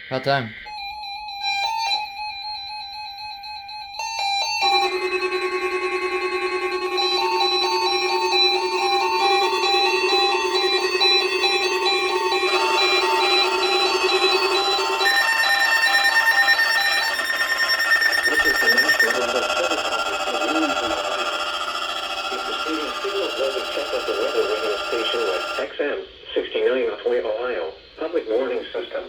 About time. XM 69 Ohio public warning system.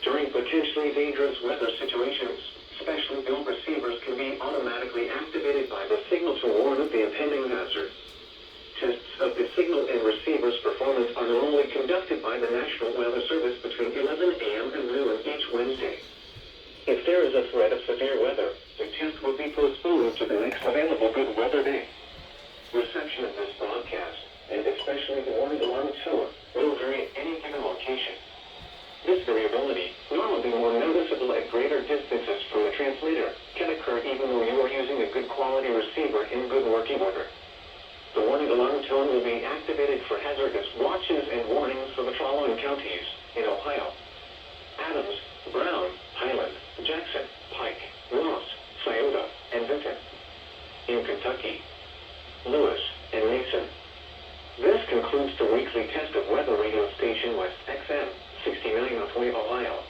During potentially dangerous weather situations, specially built receivers can be automatically activated by the signal to warn of the impending hazard. Tests of the signal and receiver's performance are normally conducted by the National Weather Service between 11 a.m. and noon each Wednesday. If there is a threat of severe weather, the test will be postponed to the next available good weather day. Reception of this broadcast, and especially the warning alarm tone, will vary at any given location. This variability, normally more noticeable at greater distances from the translator, can occur even though you are using a good quality receiver in good working order. The warning alarm tone will be activated for hazardous watches and warnings for the following counties in Ohio: Adams, Brown, Highland, Jackson, Pike, Ross, Scioto, and Vinton. In Kentucky, Lewis and Mason. This concludes the weekly test of weather radio station West XM 69 Ohio.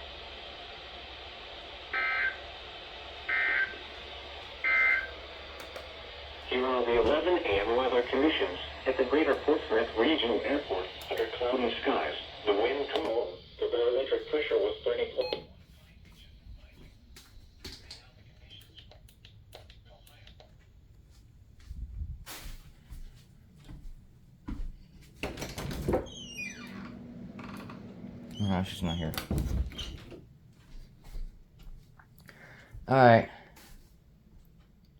Here are the 11 a.m. weather conditions at the Greater Portsmouth Regional Airport under cloudy skies. The wind calm. The barometric pressure was 30. No, she's not here. Alright.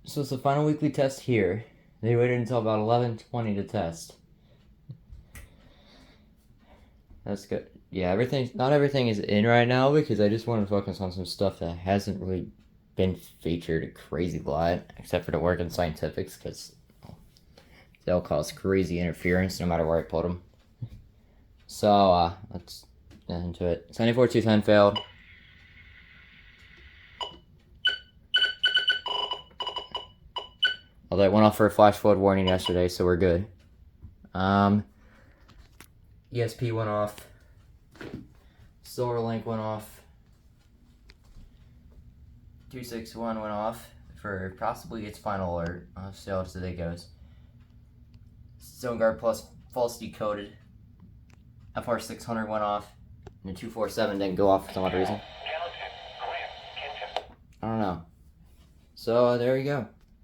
So it's the final weekly test here. They waited until about 11:20 to test. That's good. Yeah, not everything is in right now because I just want to focus on some stuff that hasn't really been featured a crazy lot, except for the work in scientifics, because they'll cause crazy interference no matter where I put them. So, let's get into it. 74-210 failed. Although it went off for a flash flood warning yesterday, so we're good. ESP went off. Solar Link went off. 261 went off for possibly its final alert. I'll see how today goes. Zone Guard Plus false decoded. FR600 went off. And the 247 didn't go off for some odd reason. I don't know. So there you go.